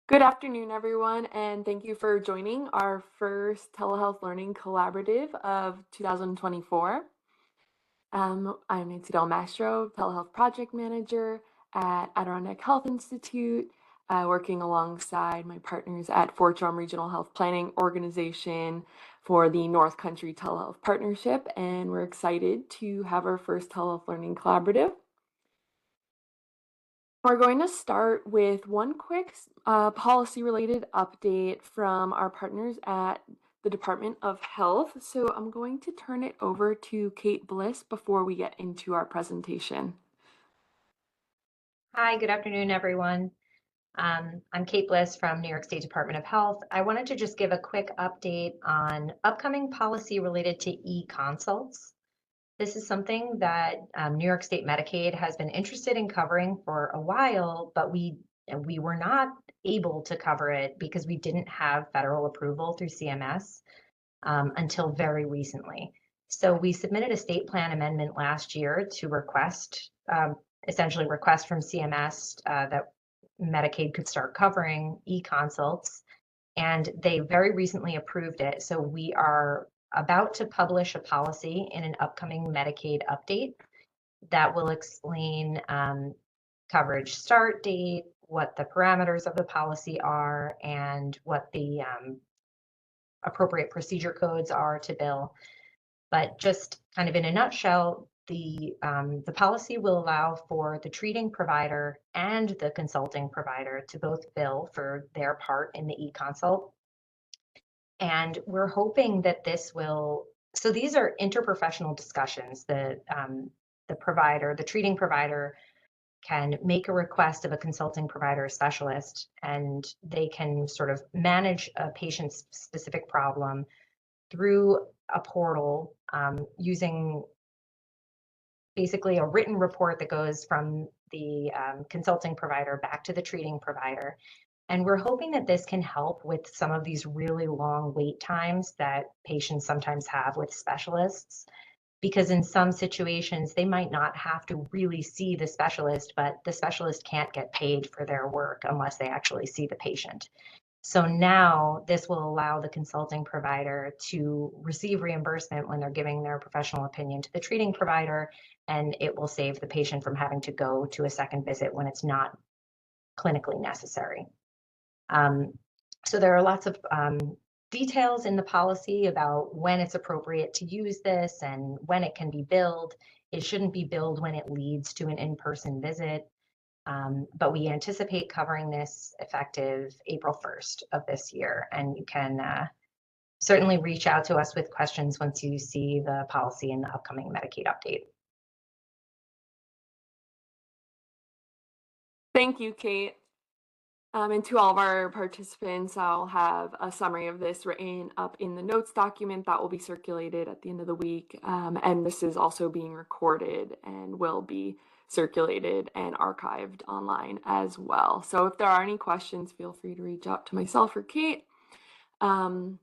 Good afternoon, everyone, and thank you for joining our first telehealth learning collaborative of 2024. I'm Nancy Del Mastro, telehealth project manager at Adirondack Health Institute, working alongside my partners at Fort Drum Regional Health Planning Organization for the North Country Telehealth Partnership, and we're excited to have our first telehealth learning collaborative. We're going to start with one quick policy-related update from our partners at the Department of Health. So I'm going to turn it over to Kate Bliss before we get into our presentation. Hi, good afternoon, everyone. I'm Kate Bliss from New York State Department of Health. I wanted to just give a quick update on upcoming policy related to e-consults. This is something that New York State Medicaid has been interested in covering for a while, but we were not able to cover it because we didn't have federal approval through CMS until very recently. So we submitted a state plan amendment last year to essentially request from CMS that Medicaid could start covering e-consults, and they very recently approved it. So we are about to publish a policy in an upcoming Medicaid update that will explain coverage start date, what the parameters of the policy are, and what the appropriate procedure codes are to bill. But just kind of in a nutshell, the policy will allow for the treating provider and the consulting provider to both bill for their part in the e-consult. And we're hoping that this will, so these are interprofessional discussions. The treating provider can make a request of a consulting provider or specialist, and they can sort of manage a patient's specific problem through a portal using basically a written report that goes from the consulting provider back to the treating provider. And we're hoping that this can help with some of these really long wait times that patients sometimes have with specialists, because in some situations they might not have to really see the specialist, but the specialist can't get paid for their work unless they actually see the patient. So now this will allow the consulting provider to receive reimbursement when they're giving their professional opinion to the treating provider, and it will save the patient from having to go to a second visit when it's not clinically necessary. So there are lots of details in the policy about when it's appropriate to use this and when it can be billed. It shouldn't be billed when it leads to an in-person visit. But we anticipate covering this effective April 1st of this year. And you can certainly reach out to us with questions once you see the policy in the upcoming Medicaid update. Thank you, Kate. And to all of our participants, I'll have a summary of this written up in the notes document that will be circulated at the end of the week. And this is also being recorded and will be circulated and archived online as well. So if there are any questions, feel free to reach out to myself or Kate. You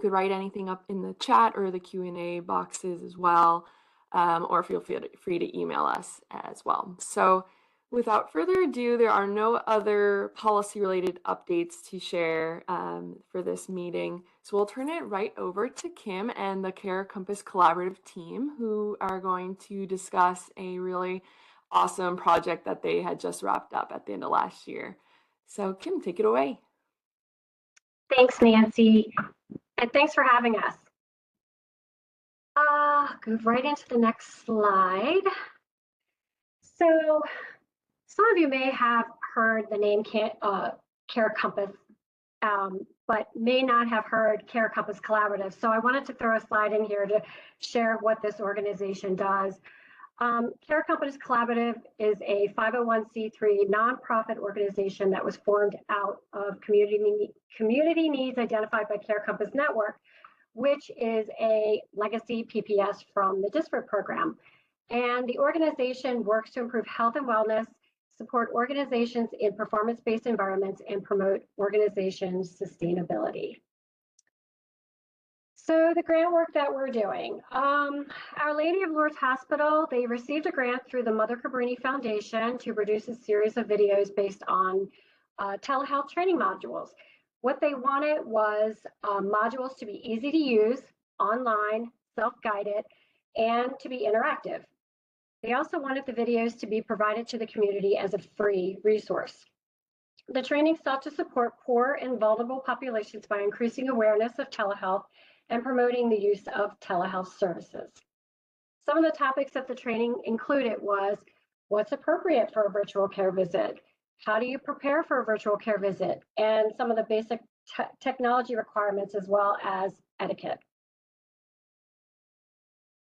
could write anything up in the chat or the Q&A boxes as well, or feel free to email us as well. So without further ado, there are no other policy-related updates to share for this meeting. So we'll turn it right over to Kim and the Care Compass Collaborative team, who are going to discuss a really awesome project that they had just wrapped up at the end of last year. So Kim, take it away. Thanks, Nancy, and thanks for having us. Go right into the next slide. So some of you may have heard the name Care Compass, but may not have heard Care Compass Collaborative. So I wanted to throw a slide in here to share what this organization does. Care Compass Collaborative is a 501c3 nonprofit organization that was formed out of community needs identified by Care Compass Network, which is a legacy PPS from the DISPRIT program. And the organization works to improve health and wellness, support organizations in performance-based environments, and promote organization sustainability. So the grant work that we're doing, Our Lady of Lourdes Hospital, they received a grant through the Mother Cabrini Foundation to produce a series of videos based on telehealth training modules. What they wanted was modules to be easy to use, online, self-guided, and to be interactive. They also wanted the videos to be provided to the community as a free resource. The training sought to support poor and vulnerable populations by increasing awareness of telehealth and promoting the use of telehealth services. Some of the topics that the training included was what's appropriate for a virtual care visit, how do you prepare for a virtual care visit, and some of the basic technology requirements as well as etiquette.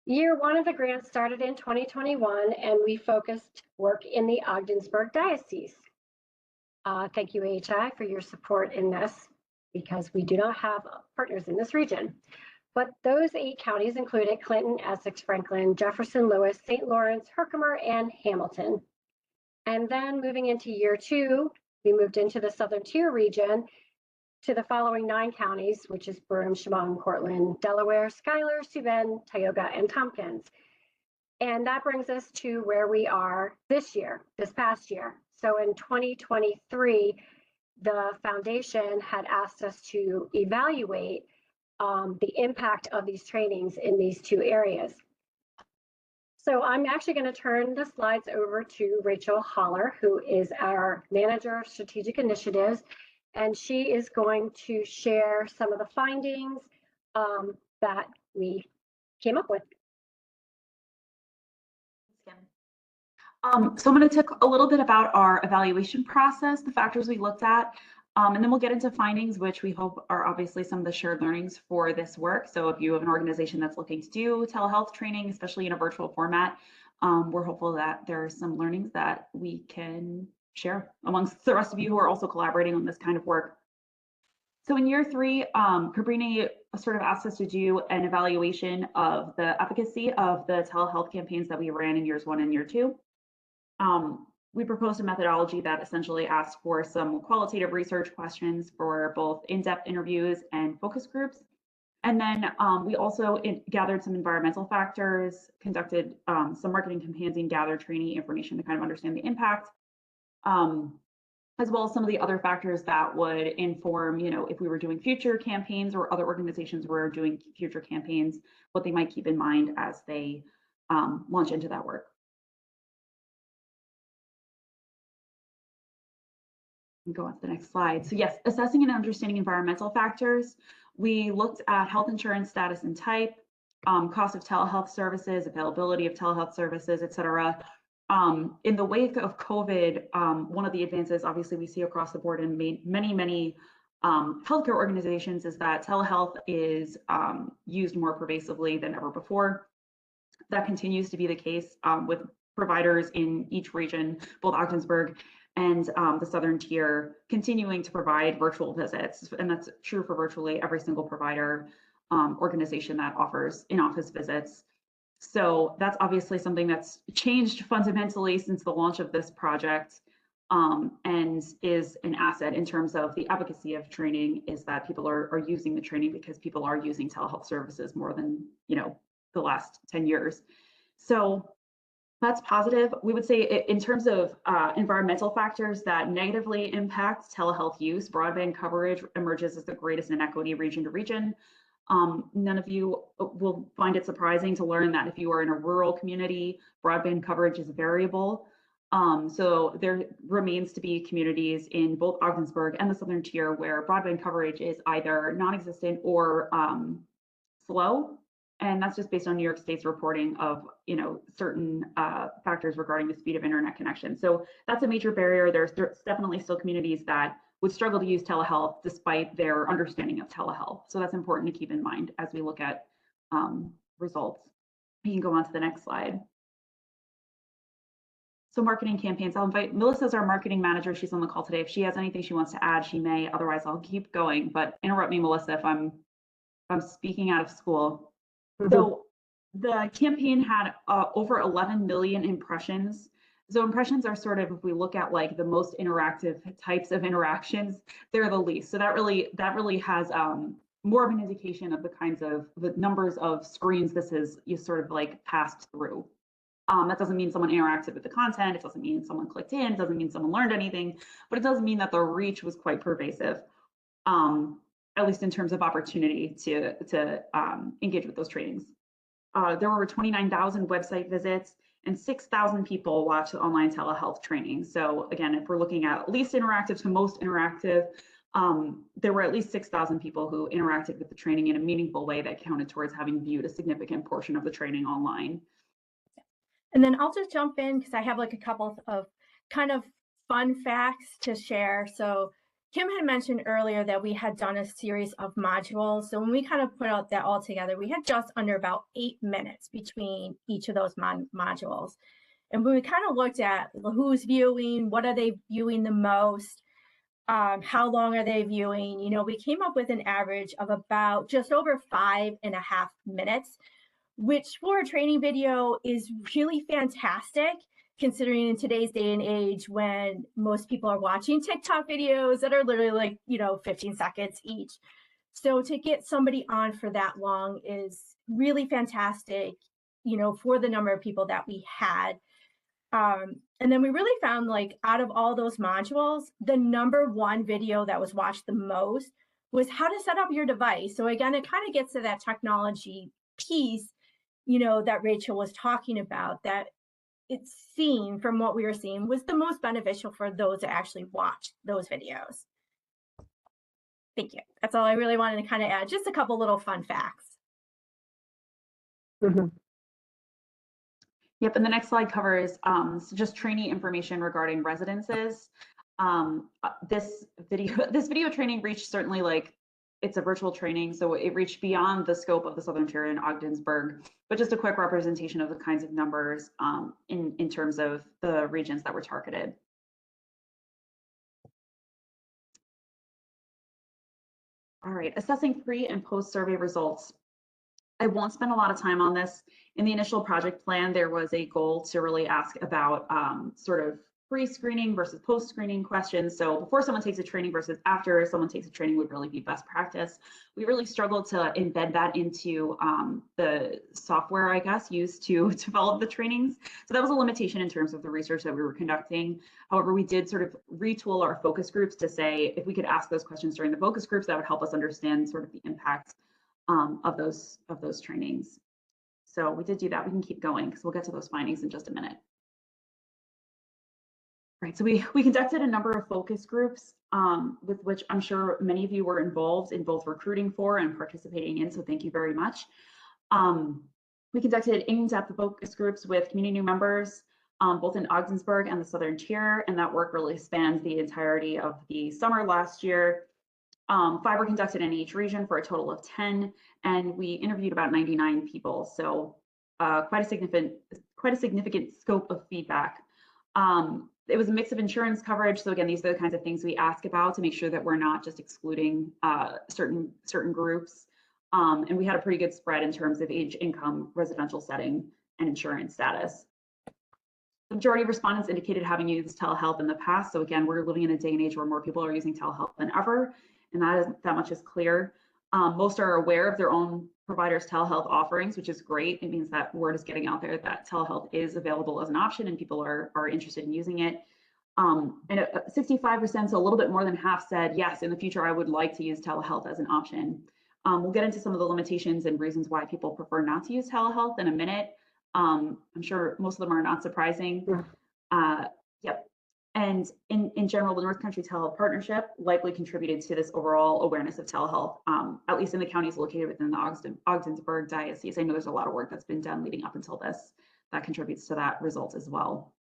Year one of the grant started in 2021, and we focused work in the Ogdensburg Diocese. Thank you, AHI, for your support in this, because we do not have partners in this region. But those 8 counties included Clinton, Essex, Franklin, Jefferson, Lewis, St. Lawrence, Herkimer, and Hamilton. And then moving into year 2, we moved into the Southern Tier region to the following 9 counties, which is Durham, Chemung, Cortland, Delaware, Schuyler, Steuben, Tioga, and Tompkins. And that brings us to where we are this past year. So in 2023, the foundation had asked us to evaluate the impact of these trainings in these 2 areas. So I'm actually going to turn the slides over to Rachael Holler, who is our Manager of Strategic Initiatives, and she is going to share some of the findings that we came up with. So I'm going to talk a little bit about our evaluation process, the factors we looked at, and then we'll get into findings, which we hope are obviously some of the shared learnings for this work. So if you have an organization that's looking to do telehealth training, especially in a virtual format, we're hopeful that there are some learnings that we can share amongst the rest of you who are also collaborating on this kind of work. So in year 3, Cabrini sort of asked us to do an evaluation of the efficacy of the telehealth campaigns that we ran in years 1 and year 2. We proposed a methodology that essentially asked for some qualitative research questions for both in-depth interviews and focus groups. And then we also gathered some environmental factors, conducted some marketing campaigns, and gathered training information to kind of understand the impact, as well as some of the other factors that would inform, if we were doing future campaigns or other organizations were doing future campaigns, what they might keep in mind as they launch into that work. Go on to the next slide. So yes, assessing and understanding environmental factors. We looked at health insurance status and type, cost of telehealth services, availability of telehealth services, et cetera. In the wake of COVID, one of the advances obviously we see across the board in many healthcare organizations is that telehealth is used more pervasively than ever before. That continues to be the case with providers in each region, both Ogdensburg and the Southern Tier, continuing to provide virtual visits. And that's true for virtually every single provider organization that offers in-office visits. So that's obviously something that's changed fundamentally since the launch of this project, and is an asset in terms of the efficacy of training, is that people are using the training because people are using telehealth services more than the last 10 years. So that's positive. We would say in terms of environmental factors that negatively impact telehealth use, broadband coverage emerges as the greatest inequity region to region. None of you will find it surprising to learn that if you are in a rural community, broadband coverage is variable. So there remains to be communities in both Ogdensburg and the Southern Tier where broadband coverage is either non-existent or slow. And that's just based on New York State's reporting of certain factors regarding the speed of internet connection. So that's a major barrier. There's definitely still communities that would struggle to use telehealth despite their understanding of telehealth. So that's important to keep in mind as we look at results. You can go on to the next slide. So marketing campaigns, I'll invite Melissa as our marketing manager. She's on the call today. If she has anything she wants to add, she may. Otherwise, I'll keep going. But interrupt me, Melissa, if I'm speaking out of school. So the campaign had over 11 million impressions. So impressions are sort of, if we look at like the most interactive types of interactions, they're the least. So that really has more of an indication of the kinds of the numbers of screens this is sort of like passed through. That doesn't mean someone interacted with the content. It doesn't mean someone clicked in. It doesn't mean someone learned anything, but it does mean that the reach was quite pervasive, at least in terms of opportunity to engage with those trainings. There were over 29,000 website visits and 6,000 people watched the online telehealth training. So again, if we're looking at least interactive to most interactive, there were at least 6,000 people who interacted with the training in a meaningful way that counted towards having viewed a significant portion of the training online. And then I'll just jump in because I have like a couple of kind of fun facts to share. So Kim had mentioned earlier that we had done a series of modules. So when we kind of put out that all together, we had just under about 8 minutes between each of those modules. And when we kind of looked at who's viewing, what are they viewing the most, how long are they viewing, you know, we came up with an average of about just over 5.5 minutes, which for a training video is really fantastic, considering in today's day and age when most people are watching TikTok videos that are literally like, you know, 15 seconds each. So to get somebody on for that long is really fantastic, you know, for the number of people that we had. And then we really found, like, out of all those modules, the #1 video that was watched the most was how to set up your device. So again, it kind of gets to that technology piece, you know, that Rachel was talking about, that it's seen from what we were seeing was the most beneficial for those that actually watch those videos. Thank you. That's all I really wanted to kind of add, just a couple little fun facts. Yep, and the next slide covers so just trainee information regarding residences. This video training reached certainly, like, it's a virtual training, so it reached beyond the scope of the Southern Tier and Ogdensburg, but just a quick representation of the kinds of numbers in terms of the regions that were targeted. All right, assessing pre and post survey results. I won't spend a lot of time on this. In the initial project plan, there was a goal to really ask about sort of pre-screening versus post-screening questions. So before someone takes a training versus after someone takes a training would really be best practice. We really struggled to embed that into the software, I guess, used to develop the trainings. So that was a limitation in terms of the research that we were conducting. However, we did sort of retool our focus groups to say if we could ask those questions during the focus groups, that would help us understand sort of the impact of those trainings. So we did do that. We can keep going because we'll get to those findings in just a minute. Right, so we conducted a number of focus groups with which I'm sure many of you were involved in both recruiting for and participating in, so thank you very much. We conducted in-depth focus groups with community members, both in Ogdensburg and the Southern Tier, and that work really spanned the entirety of the summer last year. 5 were conducted in each region for a total of 10, and we interviewed about 99 people, so quite a significant scope of feedback. It was a mix of insurance coverage, so again, these are the kinds of things we ask about to make sure that we're not just excluding certain groups. And we had a pretty good spread in terms of age, income, residential setting, and insurance status. The majority of respondents indicated having used telehealth in the past. So again, we're living in a day and age where more people are using telehealth than ever, and that much is clear. Most are aware of their own providers' telehealth offerings, which is great. It means that word is getting out there that telehealth is available as an option and people are interested in using it. And 65%, so a little bit more than half, said, yes, in the future, I would like to use telehealth as an option. We'll get into some of the limitations and reasons why people prefer not to use telehealth in a minute. I'm sure most of them are not surprising. Yep. And in general, the North Country Telehealth Partnership likely contributed to this overall awareness of telehealth, at least in the counties located within the Ogdensburg Diocese. I know there's a lot of work that's been done leading up until this that contributes to that result as well.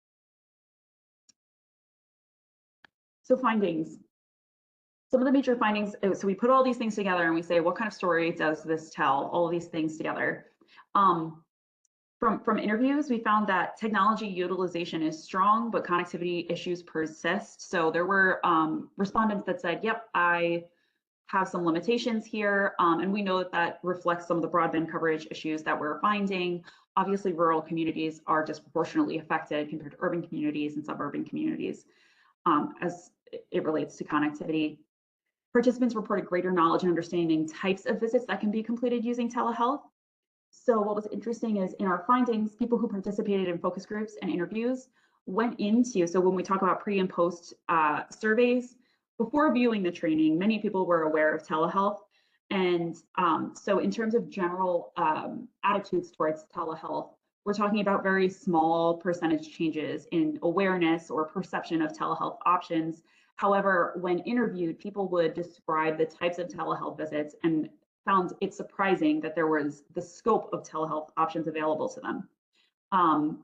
So findings. Some of the major findings, so we put all these things together and we say, what kind of story does this tell? All of these things together. From interviews, we found that technology utilization is strong, but connectivity issues persist. So there were respondents that said, yep, I have some limitations here. And we know that that reflects some of the broadband coverage issues that we're finding. Obviously, rural communities are disproportionately affected compared to urban communities and suburban communities as it relates to connectivity. Participants reported greater knowledge and understanding types of visits that can be completed using telehealth. So what was interesting is in our findings, people who participated in focus groups and interviews went into, so when we talk about pre and post surveys, before viewing the training, many people were aware of telehealth. And so in terms of general attitudes towards telehealth, we're talking about very small percentage changes in awareness or perception of telehealth options. However, when interviewed, people would describe the types of telehealth visits and found it surprising that there was the scope of telehealth options available to them.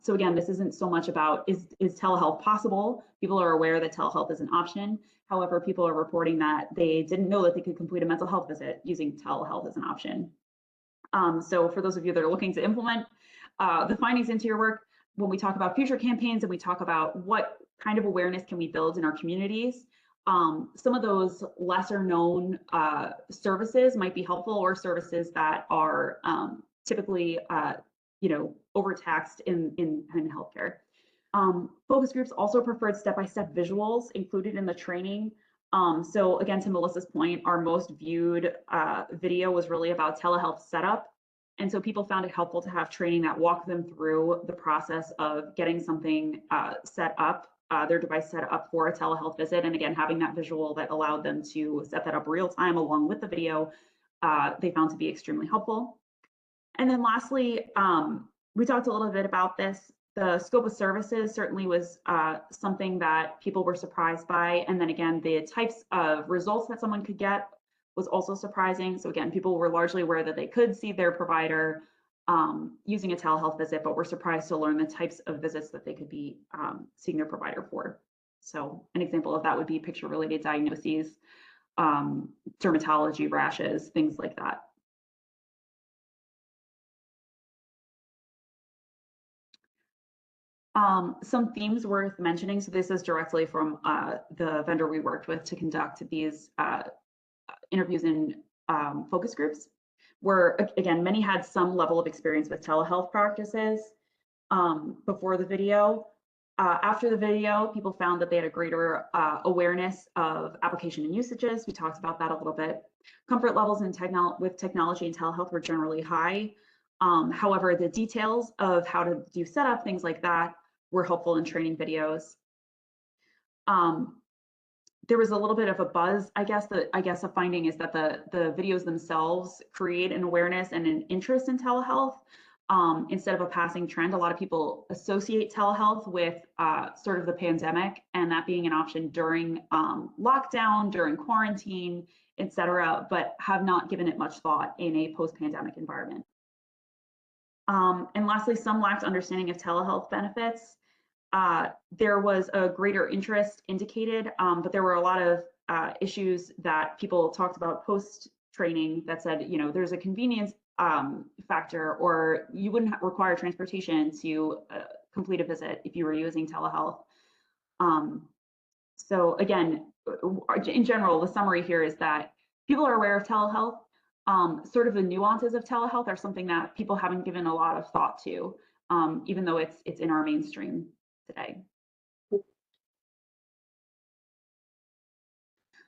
So again, this isn't so much about is telehealth possible? People are aware that telehealth is an option. However, people are reporting that they didn't know that they could complete a mental health visit using telehealth as an option. So for those of you that are looking to implement the findings into your work, when we talk about future campaigns and we talk about what kind of awareness can we build in our communities, some of those lesser known services might be helpful, or services that are typically overtaxed in healthcare. Focus groups also preferred step-by-step visuals included in the training. So again, to Melissa's point, our most viewed video was really about telehealth setup. And so people found it helpful to have training that walked them through the process of getting something set up, their device set up for a telehealth visit. And again, having that visual that allowed them to set that up real time along with the video, they found to be extremely helpful. And then lastly, we talked a little bit about this. The scope of services certainly was something that people were surprised by. And then again, the types of results that someone could get was also surprising. So again, people were largely aware that they could see their provider using a telehealth visit, but were surprised to learn the types of visits that they could be seeing their provider for. So an example of that would be picture-related diagnoses, dermatology, rashes, things like that. Some themes worth mentioning. So this is directly from the vendor we worked with to conduct these interviews in focus groups, where again, many had some level of experience with telehealth practices before the video. After the video, people found that they had a greater awareness of application and usages. We talked about that a little bit. Comfort levels in with technology and telehealth were generally high. However, the details of how to do setup, things like that, were helpful in training videos. There was a little bit of a buzz, I guess a finding is that the videos themselves create an awareness and an interest in telehealth instead of a passing trend. A lot of people associate telehealth with sort of the pandemic and that being an option during lockdown, during quarantine, etc., but have not given it much thought in a post-pandemic environment. And lastly, some lacked understanding of telehealth benefits. There was a greater interest indicated, but there were a lot of issues that people talked about post-training that said, there's a convenience factor, or you wouldn't require transportation to complete a visit if you were using telehealth. So again, in general, the summary here is that people are aware of telehealth. Sort of the nuances of telehealth are something that people haven't given a lot of thought to, even though it's in our mainstream today.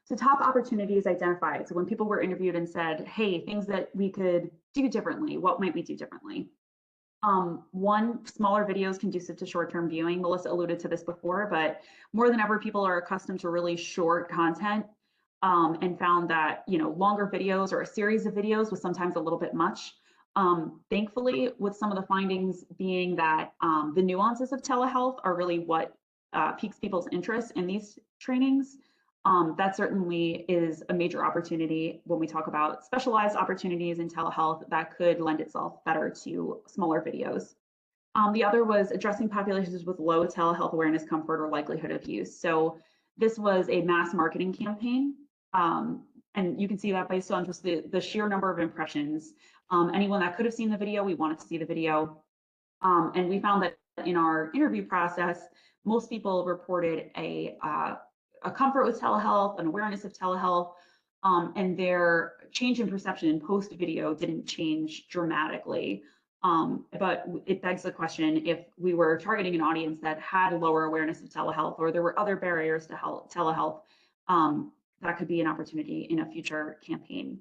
So top opportunities identified. So when people were interviewed and said, hey, things that we could do differently, what might we do differently? One, smaller videos conducive to short-term viewing. Melissa alluded to this before, but more than ever, people are accustomed to really short content. And found that longer videos or a series of videos was sometimes a little bit much. Thankfully, with some of the findings being that the nuances of telehealth are really what piques people's interest in these trainings, that certainly is a major opportunity when we talk about specialized opportunities in telehealth that could lend itself better to smaller videos. The other was addressing populations with low telehealth awareness, comfort, or likelihood of use. So this was a mass marketing campaign. And you can see that based on just the sheer number of impressions. Anyone that could have seen the video, we wanted to see the video. And we found that in our interview process, most people reported a comfort with telehealth, an awareness of telehealth, and their change in perception in post-video didn't change dramatically. But it begs the question, if we were targeting an audience that had a lower awareness of telehealth, or there were other barriers to telehealth, that could be an opportunity in a future campaign.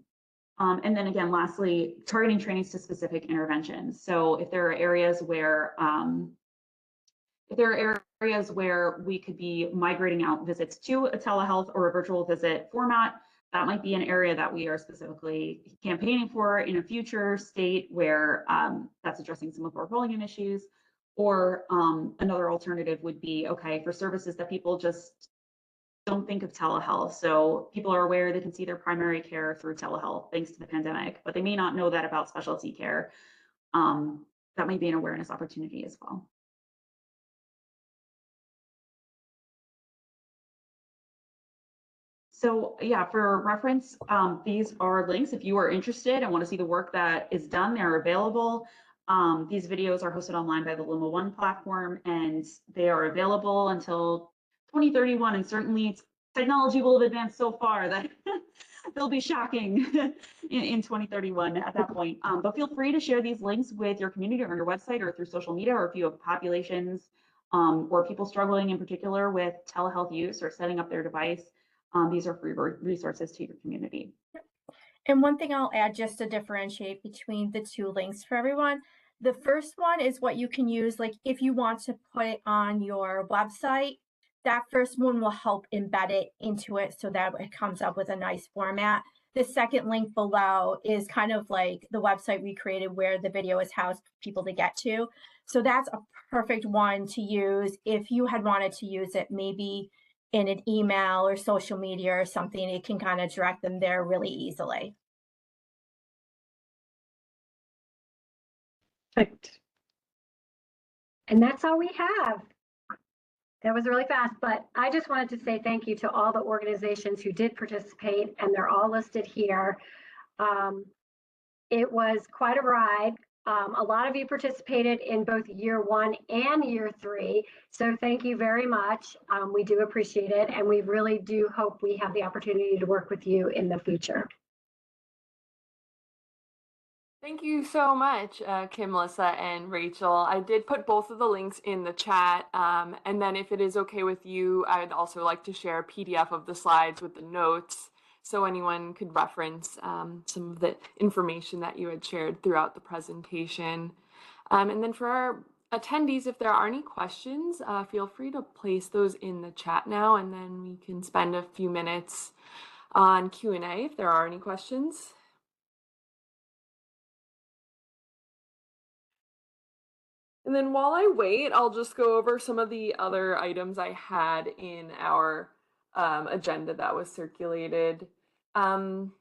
And then again, lastly, targeting trainings to specific interventions. So if there are areas where we could be migrating out visits to a telehealth or a virtual visit format, that might be an area that we are specifically campaigning for in a future state where that's addressing some of our volume issues. Or another alternative would be, okay, for services that people just don't think of telehealth. So people are aware they can see their primary care through telehealth thanks to the pandemic, but they may not know that about specialty care. That might be an awareness opportunity as well. So yeah, for reference, these are links. If you are interested and want to see the work that is done, they're available. These videos are hosted online by the Luma One platform, and they are available until 2031. And certainly technology will have advanced so far that they'll be shocking in 2031 at that point. But feel free to share these links with your community or on your website or through social media, or if you have populations or people struggling in particular with telehealth use or setting up their device. These are free resources to your community. And one thing I'll add just to differentiate between the two links for everyone. The first one is what you can use, like if you want to put it on your website, that first one will help embed it into it so that it comes up with a nice format. The second link below is kind of like the website we created where the video is housed for people to get to. So that's a perfect one to use if you had wanted to use it maybe in an email or social media or something. It can kind of direct them there really easily. Perfect. And that's all we have. That was really fast, but I just wanted to say thank you to all the organizations who did participate, and they're all listed here. It was quite a ride. A lot of you participated in both year 1 and year 3, so thank you very much. We do appreciate it, and we really do hope we have the opportunity to work with you in the future. Thank you so much, Kim, Melissa, and Rachel. I did put both of the links in the chat, and then if it is okay with you, I'd also like to share a PDF of the slides with the notes so anyone could reference some of the information that you had shared throughout the presentation. And then for our attendees, if there are any questions, feel free to place those in the chat now, and then we can spend a few minutes on Q&A if there are any questions. And then while I wait, I'll just go over some of the other items I had in our agenda that was circulated. There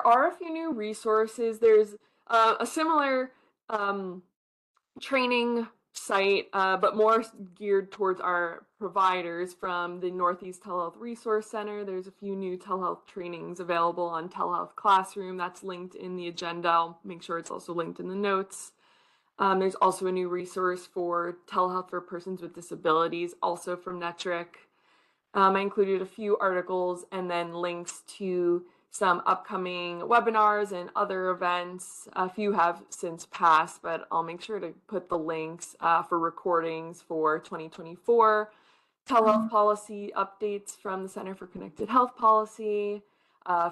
are a few new resources. There's a similar training site, but more geared towards our providers from the Northeast Telehealth Resource Center. There's a few new telehealth trainings available on Telehealth Classroom. That's linked in the agenda. I'll make sure it's also linked in the notes. There's also a new resource for telehealth for persons with disabilities, also from Netric. I included a few articles and then links to some upcoming webinars and other events. A few have since passed, but I'll make sure to put the links for recordings for 2024, telehealth policy updates from the Center for Connected Health Policy,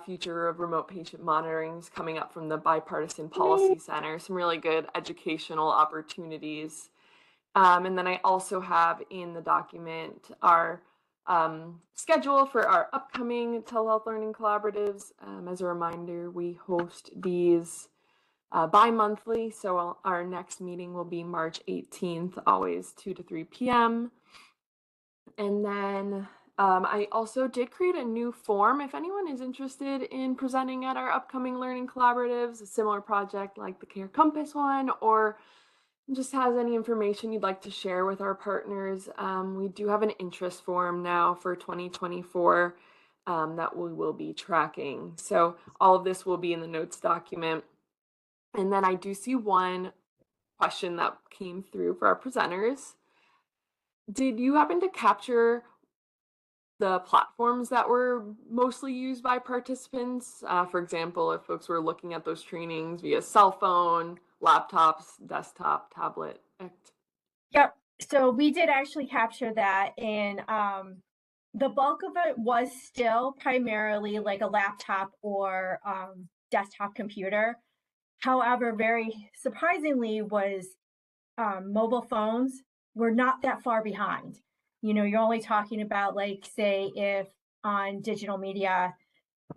future of remote patient monitoring is coming up from the Bipartisan Policy Center, some really good educational opportunities. And then I also have in the document our schedule for our upcoming telehealth learning collaboratives. As a reminder, we host these bi-monthly, so our next meeting will be March 18th, always 2 to 3 p.m. And then I also did create a new form if anyone is interested in presenting at our upcoming learning collaboratives, a similar project like the Care Compass one, or just has any information you'd like to share with our partners. We do have an interest form now for 2024 that we will be tracking. So all of this will be in the notes document. And then I do see one question that came through for our presenters. Did you happen to capture the platforms that were mostly used by participants? For example, if folks were looking at those trainings via cell phone, laptops, desktop, tablet. Yep. So we did actually capture that in the bulk of it was still primarily like a laptop or desktop computer. However, very surprisingly was mobile phones were not that far behind. You know, you're only talking about like, say, if on digital media,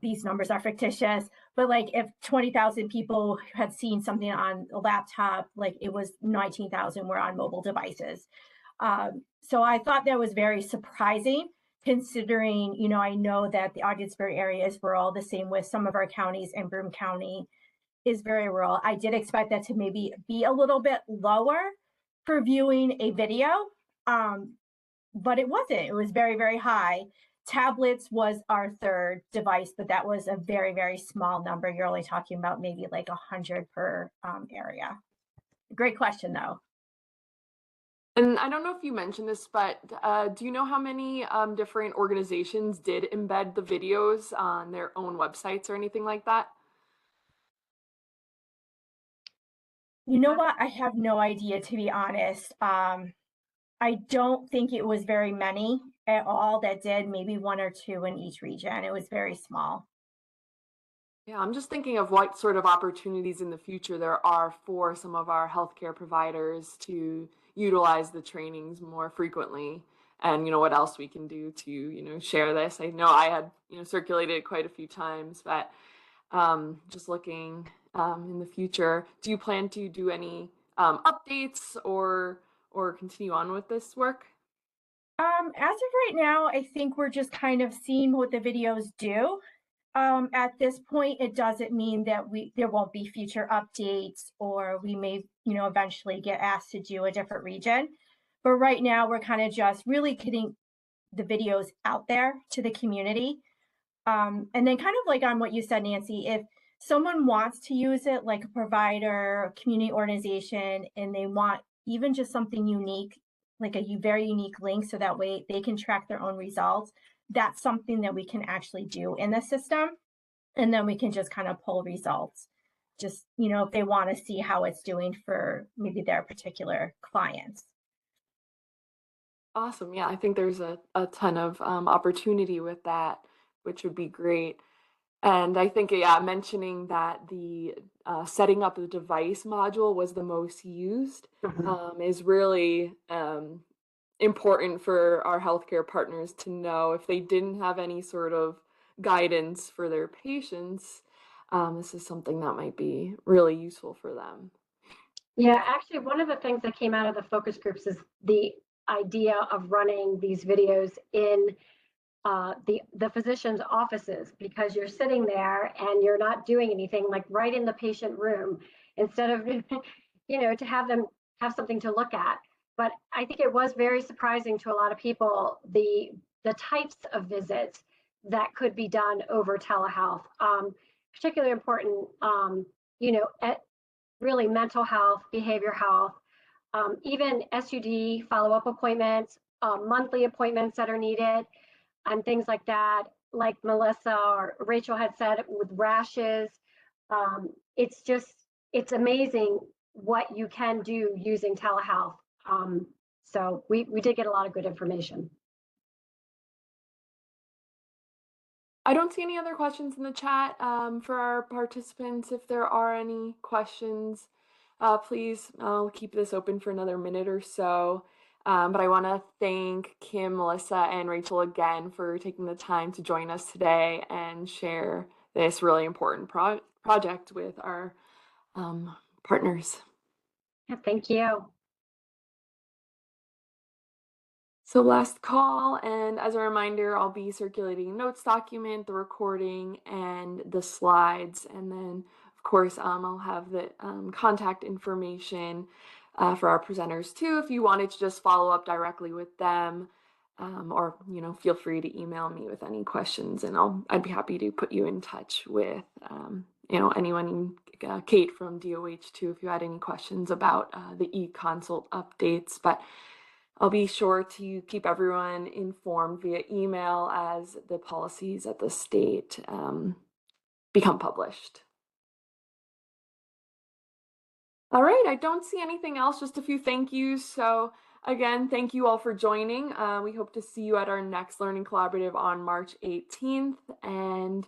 these numbers are fictitious, but like if 20,000 people had seen something on a laptop, like it was 19,000 were on mobile devices. So I thought that was very surprising considering, you know, I know that the Ogdensburg area is rural, the same with some of our counties, and Broome County is very rural. I did expect that to maybe be a little bit lower for viewing a video, but it wasn't. It was very, very high. Tablets was our third device, but that was a very, very small number. You're only talking about maybe like 100 per area. Great question, though. And I don't know if you mentioned this, but do you know how many different organizations did embed the videos on their own websites or anything like that? You know what? I have no idea, to be honest. I don't think it was very many at all that did, maybe one or two in each region. It was very small. Yeah, I'm just thinking of what sort of opportunities in the future there are for some of our healthcare providers to utilize the trainings more frequently, and what else we can do to share this. I know I had circulated it quite a few times, but just looking in the future, do you plan to do any updates or continue on with this work? As of right now, I think we're just kind of seeing what the videos do. At this point, it doesn't mean that there won't be future updates, or we may, eventually get asked to do a different region. But right now, we're kind of just really getting the videos out there to the community. And then kind of like on what you said, Nancy, if someone wants to use it, like a provider, community organization, and they want even just something unique, like a very unique link, so that way they can track their own results, that's something that we can actually do in the system. And then we can just kind of pull results, just, if they want to see how it's doing for maybe their particular clients. Awesome. Yeah, I think there's a ton of opportunity with that, which would be great. And I think, yeah, mentioning that the setting up the device module was the most used is really important for our healthcare partners to know. If they didn't have any sort of guidance for their patients, this is something that might be really useful for them. Yeah, actually, one of the things that came out of the focus groups is the idea of running these videos in the physician's offices, because you're sitting there and you're not doing anything, like right in the patient room, instead of to have them have something to look at. But I think it was very surprising to a lot of people the types of visits that could be done over telehealth. Particularly important, at really mental health, behavior health, even SUD follow-up appointments, monthly appointments that are needed, and things like that. Like Melissa or Rachel had said, with rashes, it's amazing what you can do using telehealth. So we did get a lot of good information. I don't see any other questions in the chat for our participants. If there are any questions, please, I'll keep this open for another minute or so. But I want to thank Kim, Melissa, and Rachel again for taking the time to join us today and share this really important project with our partners. Yeah, thank you. So last call, and as a reminder, I'll be circulating notes document, the recording, and the slides. And then, of course, I'll have the contact information for our presenters too, if you wanted to just follow up directly with them, or feel free to email me with any questions, and I'd be happy to put you in touch with anyone, Kate from DOH too, if you had any questions about the e-consult updates. But I'll be sure to keep everyone informed via email as the policies at the state become published. All right, I don't see anything else, just a few thank yous. So Again, thank you all for joining. We hope to see you at our next Learning Collaborative on March 18th. And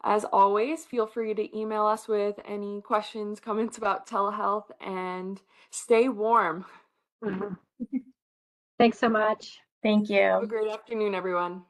as always, feel free to email us with any questions, comments about telehealth, and stay warm. Thanks so much. Thank Have a you. great afternoon, everyone.